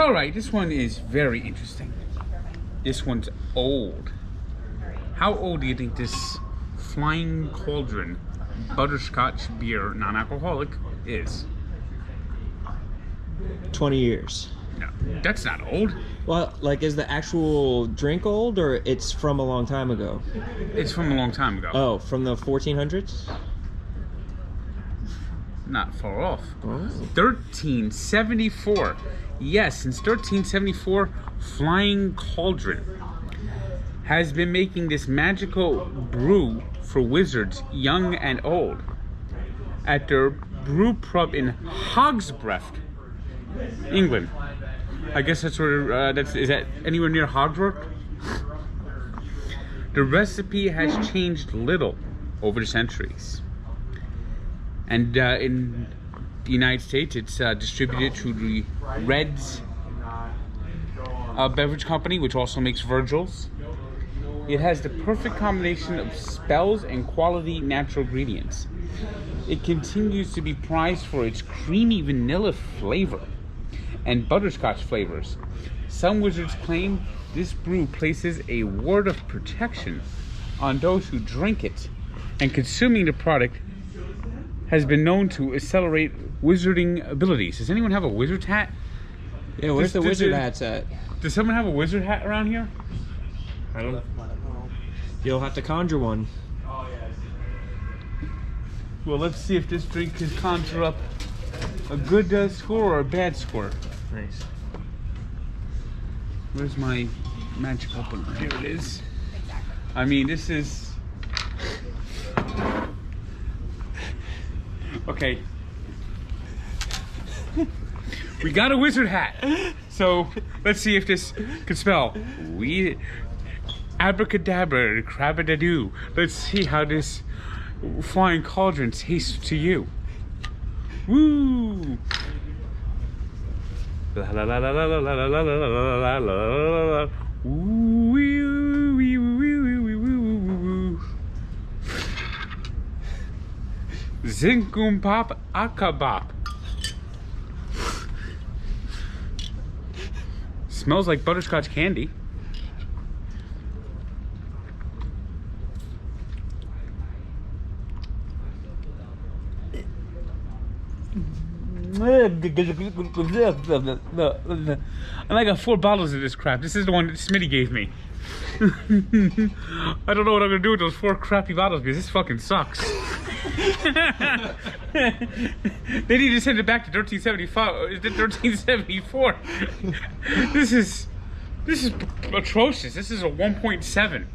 All right, this one is very interesting. This one's old. How old do you think this Flying Cauldron Butterscotch beer, non-alcoholic, is? 20 years. No, that's not old. Well, like, is the actual drink old, or it's from a long time ago? It's from a long time ago. Oh, from the 1400s? Not far off. Oh. 1374. Yes, since 1374, Flying Cauldron has been making this magical brew for wizards, young and old, at their brew pub in Hogsbreath, England. I guess that's where, is that anywhere near Hogsbreath? The recipe has changed little over the centuries. And in the United States, it's distributed through the Reds beverage company, which also makes Virgil's. It has the perfect combination of spells and quality natural ingredients. It continues to be prized for its creamy vanilla flavor and butterscotch flavors. Some wizards claim this brew places a ward of protection on those who drink it, and consuming the product has been known to accelerate wizarding abilities. Does anyone have a wizard's hat? Yeah, where's the wizard hats at? Does someone have a wizard hat around here? I don't know. You'll have to conjure one. Well, let's see if this drink can conjure up a good score or a bad score. Nice. Where's my magic opener? Here it is. I mean, this is... Okay. We got a wizard hat. So, let's see if this can spell. Abracadabra, crabadadoo. Let's see how this Flying Cauldron tastes to you. Woo! La la la la la la la la la la la la la. Woo wee wee wee wee wee. Zinkum pop akabop. Smells like butterscotch candy. And I got 4 bottles of this crap. This is the one that Smitty gave me. I don't know what I'm gonna do with those 4 crappy bottles because this fucking sucks. They need to send it back to 1374. This is atrocious. This is a 1.7.